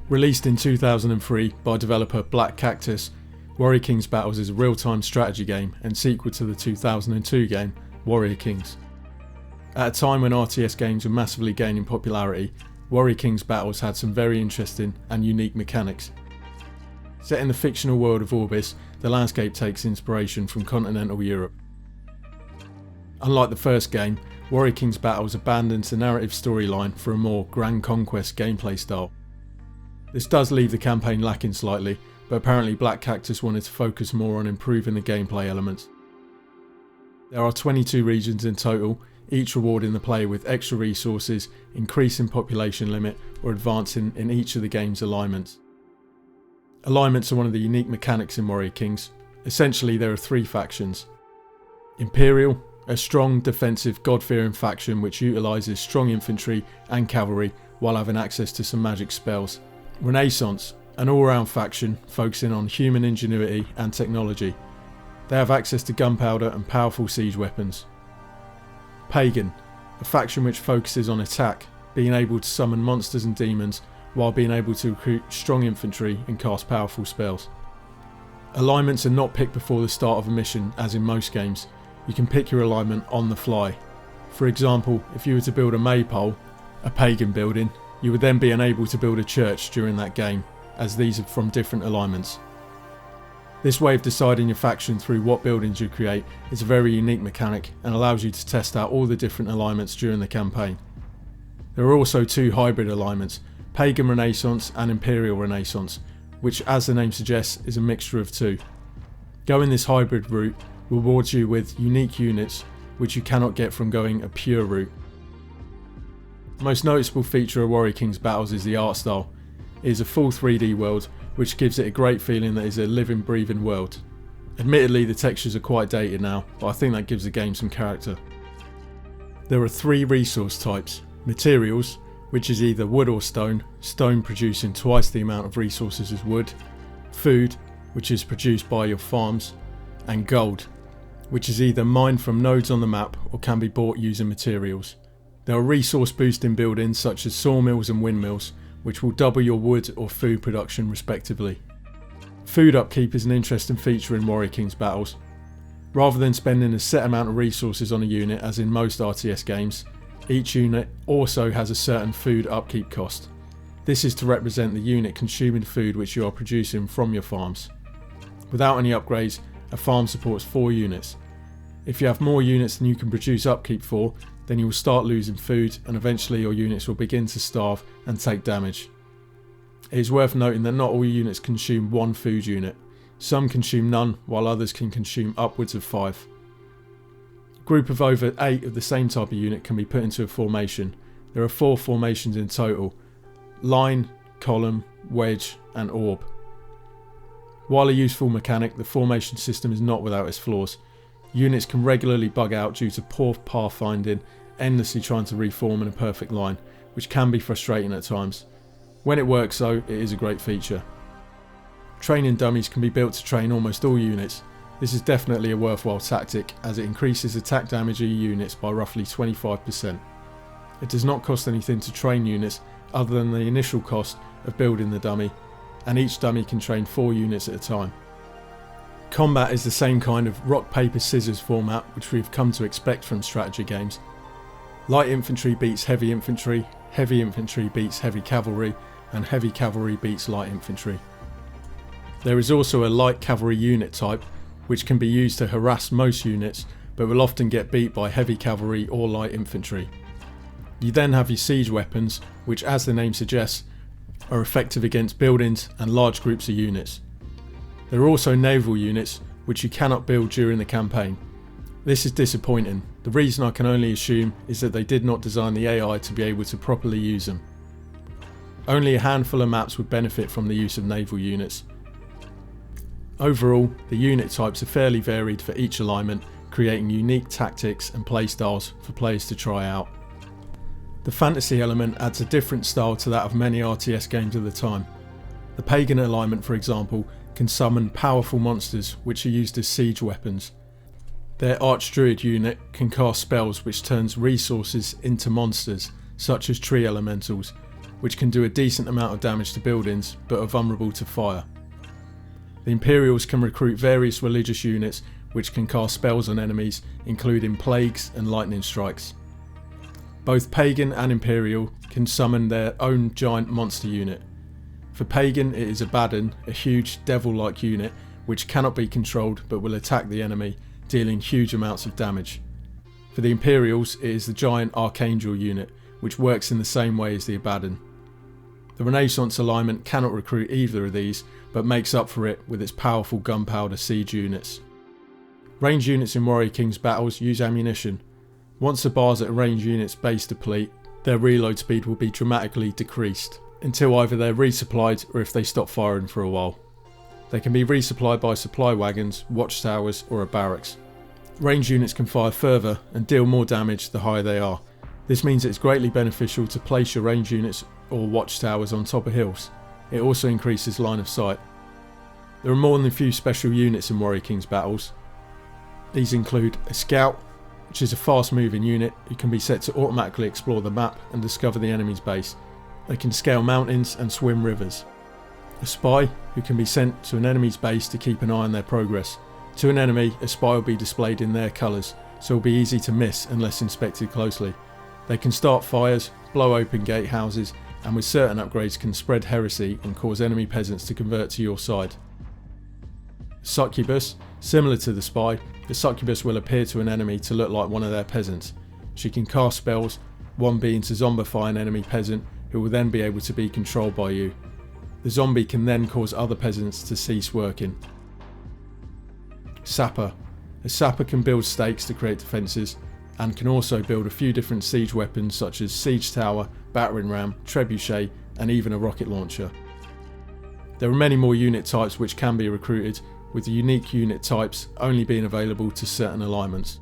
Released in 2003 by developer Black Cactus, Warrior Kings Battles is a real-time strategy game and sequel to the 2002 game Warrior Kings. At a time when RTS games were massively gaining popularity, Warrior Kings Battles had some very interesting and unique mechanics. Set in the fictional world of Orbis, the landscape takes inspiration from continental Europe. Unlike the first game, Warrior Kings Battles abandons the narrative storyline for a more Grand Conquest gameplay style. This does leave the campaign lacking slightly, but apparently Black Cactus wanted to focus more on improving the gameplay elements. There are 22 regions in total, each rewarding the player with extra resources, increasing population limit, or advancing in each of the game's alignments. Alignments are one of the unique mechanics in Warrior Kings. Essentially there are three factions. Imperial, a strong, defensive, god-fearing faction which utilises strong infantry and cavalry while having access to some magic spells. Renaissance, an all-round faction focusing on human ingenuity and technology. They have access to gunpowder and powerful siege weapons. Pagan, a faction which focuses on attack, being able to summon monsters and demons while being able to recruit strong infantry and cast powerful spells. Alignments are not picked before the start of a mission as in most games. You can pick your alignment on the fly. For example, if you were to build a maypole, a pagan building, you would then be unable to build a church during that game, as these are from different alignments. This way of deciding your faction through what buildings you create is a very unique mechanic and allows you to test out all the different alignments during the campaign. There are also two hybrid alignments, Pagan Renaissance and Imperial Renaissance, which as the name suggests is a mixture of two. Going this hybrid route rewards you with unique units which you cannot get from going a pure route. The most noticeable feature of Warrior Kings Battles is the art style. It is a full 3D world which gives it a great feeling that it is a living, breathing world. Admittedly the textures are quite dated now, but I think that gives the game some character. There are three resource types: materials, which is either wood or stone, stone producing twice the amount of resources as wood; food, which is produced by your farms; and gold, which is either mined from nodes on the map or can be bought using materials. There are resource boosting buildings such as sawmills and windmills, which will double your wood or food production respectively. Food upkeep is an interesting feature in Warrior Kings Battles. Rather than spending a set amount of resources on a unit as in most RTS games, each unit also has a certain food upkeep cost. This is to represent the unit consuming food which you are producing from your farms. Without any upgrades, a farm supports 4 units. If you have more units than you can produce upkeep for, then you will start losing food and eventually your units will begin to starve and take damage. It is worth noting that not all units consume one food unit. Some consume none, while others can consume upwards of 5. A group of over 8 of the same type of unit can be put into a formation. There are 4 formations in total: line, column, wedge and orb. While a useful mechanic, the formation system is not without its flaws. Units can regularly bug out due to poor pathfinding, endlessly trying to reform in a perfect line, which can be frustrating at times. When it works though, it is a great feature. Training dummies can be built to train almost all units. This is definitely a worthwhile tactic as it increases attack damage of your units by roughly 25%. It does not cost anything to train units other than the initial cost of building the dummy, and each dummy can train 4 units at a time. Combat is the same kind of rock paper scissors format which we've come to expect from strategy games. Light infantry beats heavy infantry beats heavy cavalry, and heavy cavalry beats light infantry. There is also a light cavalry unit type which can be used to harass most units but will often get beat by heavy cavalry or light infantry. You then have your siege weapons which, as the name suggests, are effective against buildings and large groups of units. There are also naval units which you cannot build during the campaign. This is disappointing. The reason I can only assume is that they did not design the AI to be able to properly use them. Only a handful of maps would benefit from the use of naval units. Overall, the unit types are fairly varied for each alignment, creating unique tactics and playstyles for players to try out. The fantasy element adds a different style to that of many RTS games of the time. The Pagan alignment, for example, can summon powerful monsters which are used as siege weapons. Their Archdruid unit can cast spells which turns resources into monsters, such as tree elementals, which can do a decent amount of damage to buildings but are vulnerable to fire. The Imperials can recruit various religious units which can cast spells on enemies, including plagues and lightning strikes. Both Pagan and Imperial can summon their own giant monster unit. For Pagan it is Abaddon, a huge devil-like unit which cannot be controlled but will attack the enemy, dealing huge amounts of damage. For the Imperials it is the giant Archangel unit, which works in the same way as the Abaddon. The Renaissance alignment cannot recruit either of these, but makes up for it with its powerful gunpowder siege units. Range units in Warrior King's battles use ammunition. Once the bars at a range unit's base deplete, their reload speed will be dramatically decreased, until either they're resupplied or if they stop firing for a while. They can be resupplied by supply wagons, watchtowers or a barracks. Range units can fire further and deal more damage the higher they are. This means it's greatly beneficial to place your range units or watchtowers on top of hills. It also increases line of sight. There are more than a few special units in Warrior King's battles. These include a Scout, which is a fast moving unit who can be set to automatically explore the map and discover the enemy's base. They can scale mountains and swim rivers. A Spy, who can be sent to an enemy's base to keep an eye on their progress. To an enemy, a spy will be displayed in their colours, so it will be easy to miss unless inspected closely. They can start fires, blow open gatehouses, and with certain upgrades can spread heresy and cause enemy peasants to convert to your side. Succubus, similar to the Spy, the Succubus will appear to an enemy to look like one of their peasants. She can cast spells, one being to zombify an enemy peasant who will then be able to be controlled by you. The zombie can then cause other peasants to cease working. Sapper. A sapper can build stakes to create defences and can also build a few different siege weapons such as siege tower, battering ram, trebuchet and even a rocket launcher. There are many more unit types which can be recruited, with the unique unit types only being available to certain alignments.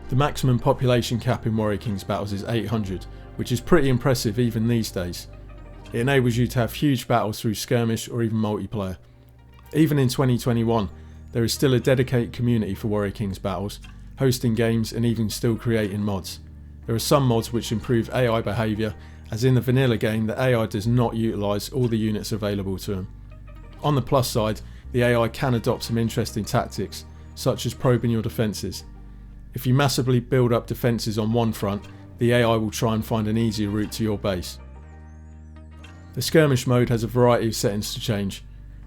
The maximum population cap in Warrior King's battles is 800, which is pretty impressive even these days. It enables you to have huge battles through skirmish or even multiplayer. Even in 2021, there is still a dedicated community for Warrior King's battles, hosting games and even still creating mods. There are some mods which improve AI behaviour, as in the vanilla game the AI does not utilise all the units available to them. On the plus side, the AI can adopt some interesting tactics, such as probing your defences. If you massively build up defences on one front, the AI will try and find an easier route to your base. The skirmish mode has a variety of settings to change,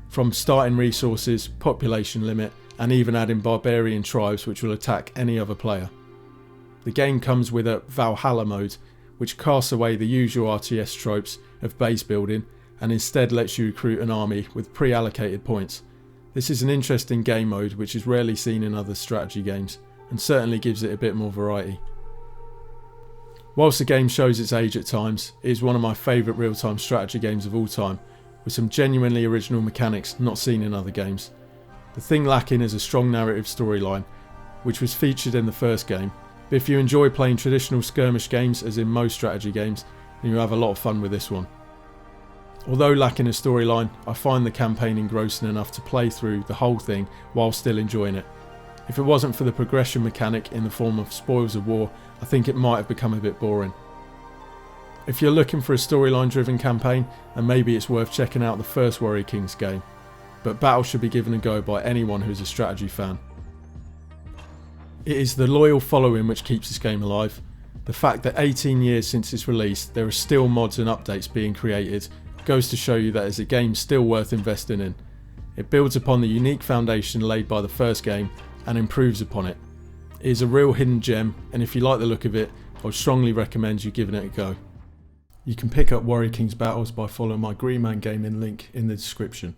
from starting resources, population limit, and even adding barbarian tribes which will attack any other player. The game comes with a Valhalla mode, which casts away the usual RTS tropes of base building and instead lets you recruit an army with pre-allocated points. This is an interesting game mode which is rarely seen in other strategy games, and certainly gives it a bit more variety. Whilst the game shows its age at times, it is one of my favourite real-time strategy games of all time, with some genuinely original mechanics not seen in other games. The thing lacking is a strong narrative storyline, which was featured in the first game, but if you enjoy playing traditional skirmish games as in most strategy games, then you'll have a lot of fun with this one. Although lacking a storyline, I find the campaign engrossing enough to play through the whole thing while still enjoying it. If it wasn't for the progression mechanic in the form of spoils of war, I think it might have become a bit boring. If you're looking for a storyline driven campaign, then maybe it's worth checking out the first Warrior Kings game, but Battle should be given a go by anyone who's a strategy fan. It is the loyal following which keeps this game alive. The fact that 18 years since its release there are still mods and updates being created goes to show you that it's a game still worth investing in. It builds upon the unique foundation laid by the first game and improves upon it. It is a real hidden gem, and if you like the look of it, I would strongly recommend you giving it a go. You can pick up Warrior King's battles by following my Greenman Gaming link in the description.